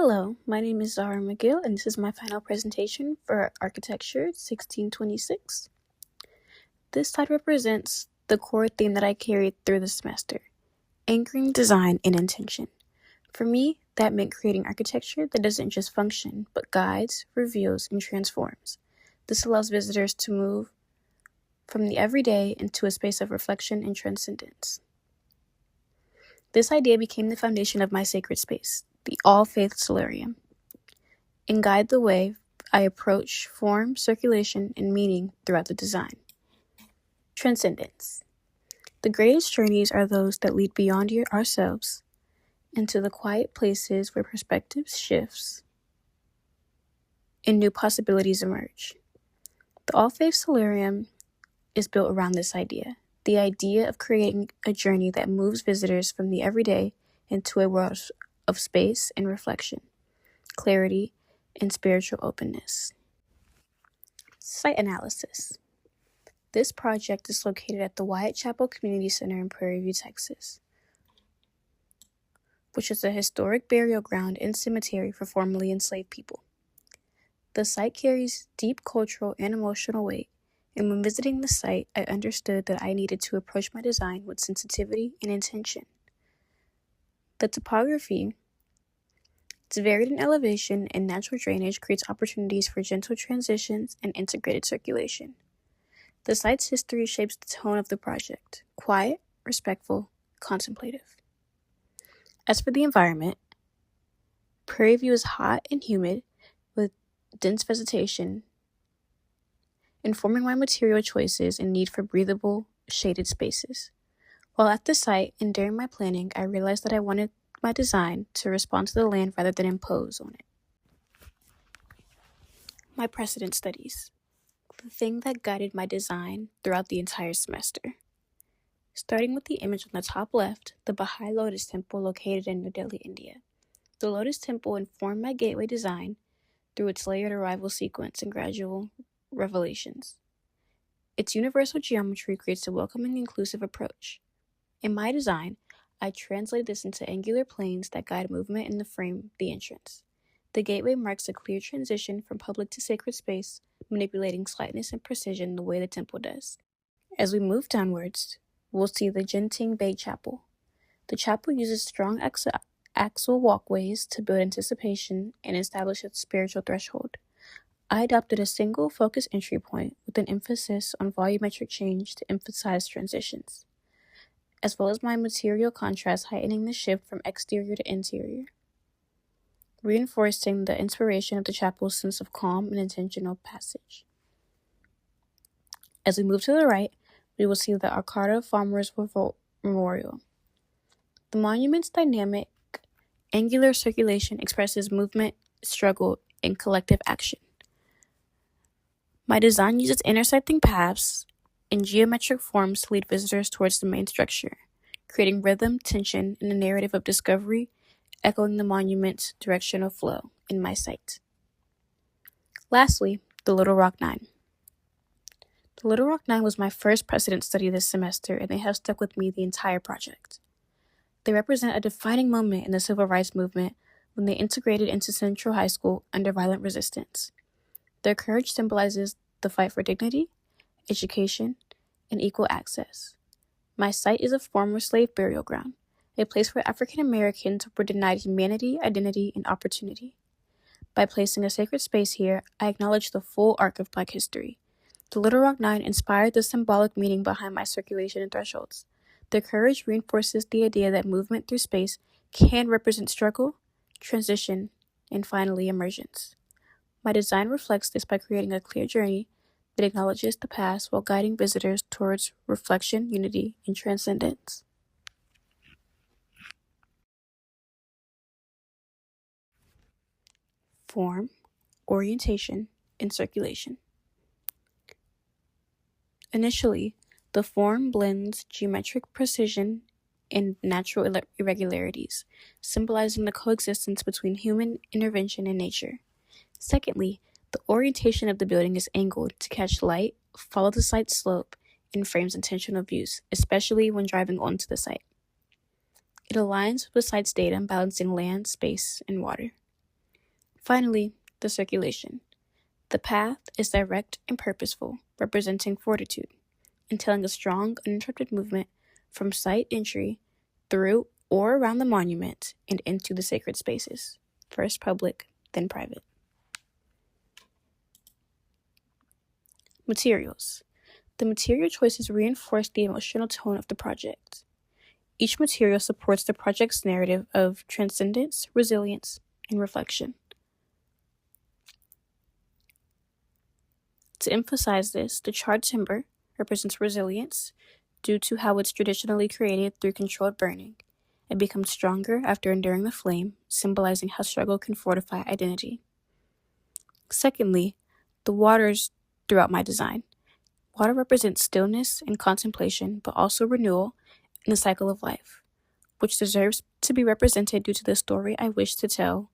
Hello, my name is Zara McGill, and this is my final presentation for Architecture 1626. This slide represents the core theme that I carried through the semester, anchoring design in intention. For me, that meant creating architecture that doesn't just function, but guides, reveals, and transforms. This allows visitors to move from the everyday into a space of reflection and transcendence. This idea became the foundation of my sacred space, the All-Faith Solarium, and guide the way I approach form, circulation, and meaning throughout the design. Transcendence. The greatest journeys are those that lead beyond ourselves into the quiet places where perspective shifts and new possibilities emerge. The All-Faith Solarium is built around this idea, the idea of creating a journey that moves visitors from the everyday into a world of space and reflection, clarity, and spiritual openness. Site analysis. This project is located at the Wyatt Chapel Community Center in Prairie View, Texas, which is a historic burial ground and cemetery for formerly enslaved people. The site carries deep cultural and emotional weight, and when visiting the site, I understood that I needed to approach my design with sensitivity and intention. The topography, its varied in elevation and natural drainage, creates opportunities for gentle transitions and integrated circulation. The site's history shapes the tone of the project: quiet, respectful, contemplative. As for the environment, Prairie View is hot and humid with dense vegetation, informing my material choices and need for breathable, shaded spaces. While at the site and during my planning, I realized that I wanted my design to respond to the land rather than impose on it. My precedent studies. The thing that guided my design throughout the entire semester. Starting with the image on the top left, the Baha'i Lotus Temple located in New Delhi, India. The Lotus Temple informed my gateway design through its layered arrival sequence and gradual revelations. Its universal geometry creates a welcoming and inclusive approach. In my design, I translated this into angular planes that guide movement in the frame, the entrance. The gateway marks a clear transition from public to sacred space, manipulating slightness and precision the way the temple does. As we move downwards, we'll see the Genting Bay Chapel. The chapel uses strong axle walkways to build anticipation and establish its spiritual threshold. I adopted a single focus entry point with an emphasis on volumetric change to emphasize transitions, as well as my material contrast heightening the shift from exterior to interior, reinforcing the inspiration of the chapel's sense of calm and intentional passage. As we move to the right, we will see the Arcata Farmers Memorial. The monument's dynamic, angular circulation expresses movement, struggle, and collective action. My design uses intersecting paths and geometric forms to lead visitors towards the main structure, creating rhythm, tension, and a narrative of discovery, echoing the monument's directional flow in my site. Lastly, the Little Rock Nine. The Little Rock Nine was my first precedent study this semester, and they have stuck with me the entire project. They represent a defining moment in the civil rights movement when they integrated into Central High School under violent resistance. Their courage symbolizes the fight for dignity, education, and equal access. My site is a former slave burial ground, a place where African Americans were denied humanity, identity, and opportunity. By placing a sacred space here, I acknowledge the full arc of Black history. The Little Rock Nine inspired the symbolic meaning behind my circulation and thresholds. Their courage reinforces the idea that movement through space can represent struggle, transition, and finally emergence. My design reflects this by creating a clear journey that acknowledges the past while guiding visitors towards reflection, unity, and transcendence. Form, orientation, and circulation. Initially, the form blends geometric precision and natural irregularities, symbolizing the coexistence between human intervention and nature. Secondly, the orientation of the building is angled to catch light, follow the site's slope, and frames intentional views, especially when driving onto the site. It aligns with the site's data, balancing land, space, and water. Finally, the circulation. The path is direct and purposeful, representing fortitude, entailing a strong, uninterrupted movement from site entry through or around the monument and into the sacred spaces, first public, then private. Materials. The material choices reinforce the emotional tone of the project. Each material supports the project's narrative of transcendence, resilience, and reflection. To emphasize this, the charred timber represents resilience due to how it's traditionally created through controlled burning. It becomes stronger after enduring the flame, symbolizing how struggle can fortify identity. Secondly, the waters throughout my design. Water represents stillness and contemplation, but also renewal and the cycle of life, which deserves to be represented due to the story I wish to tell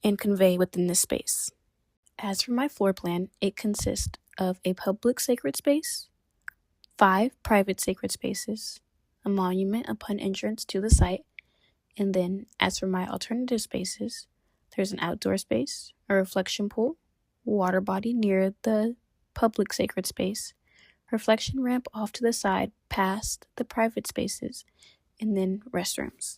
and convey within this space. As for my floor plan, it consists of a public sacred space, 5 private sacred spaces, a monument upon entrance to the site, and then, as for my alternative spaces, there's an outdoor space, a reflection pool, water body near the public sacred space, reflection ramp off to the side past the private spaces, and then restrooms.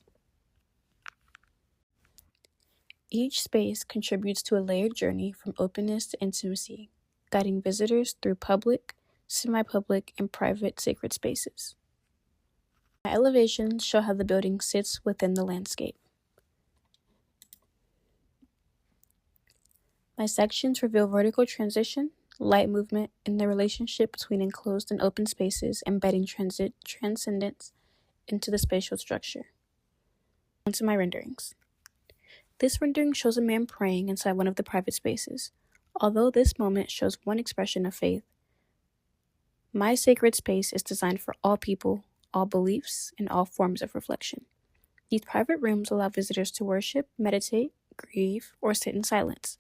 Each space contributes to a layered journey from openness to intimacy, guiding visitors through public, semi-public, and private sacred spaces. My elevations show how the building sits within the landscape. My sections reveal vertical transition, light movement, and the relationship between enclosed and open spaces, embedding transcendence into the spatial structure. Onto my renderings. This rendering shows a man praying inside one of the private spaces. Although this moment shows one expression of faith, my sacred space is designed for all people, all beliefs, and all forms of reflection. These private rooms allow visitors to worship, meditate, grieve, or sit in silence.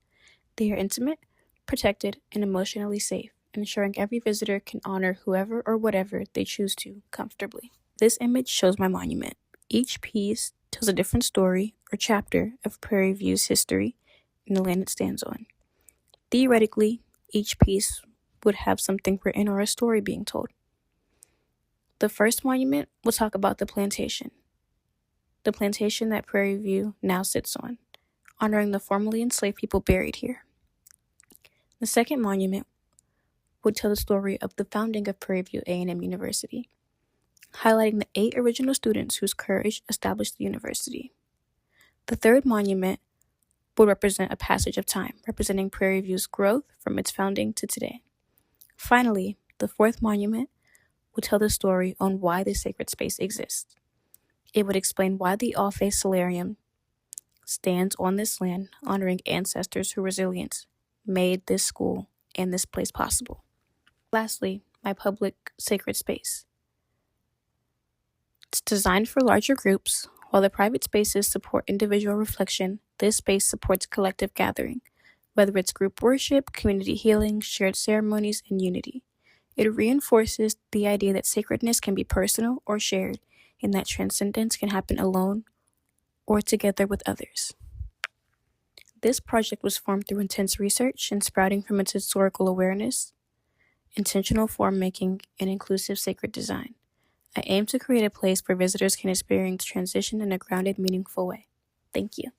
They are intimate, protected, and emotionally safe, ensuring every visitor can honor whoever or whatever they choose to comfortably. This image shows my monument. Each piece tells a different story or chapter of Prairie View's history and the land it stands on. Theoretically, each piece would have something written or a story being told. The first monument will talk about the plantation that Prairie View now sits on, honoring the formerly enslaved people buried here. The second monument would tell the story of the founding of Prairie View A&M University, highlighting the 8 original students whose courage established the university. The third monument would represent a passage of time, representing Prairie View's growth from its founding to today. Finally, the fourth monument would tell the story on why this sacred space exists. It would explain why the All-Faith Solarium stands on this land, honoring ancestors whose resilience made this school and this place possible. Lastly, my public sacred space. It's designed for larger groups. While the private spaces support individual reflection, this space supports collective gathering, whether it's group worship, community healing, shared ceremonies, and unity. It reinforces the idea that sacredness can be personal or shared, and that transcendence can happen alone or together with others. This project was formed through intense research and sprouting from its historical awareness, intentional form making, and inclusive sacred design. I aim to create a place where visitors can experience transition in a grounded, meaningful way. Thank you.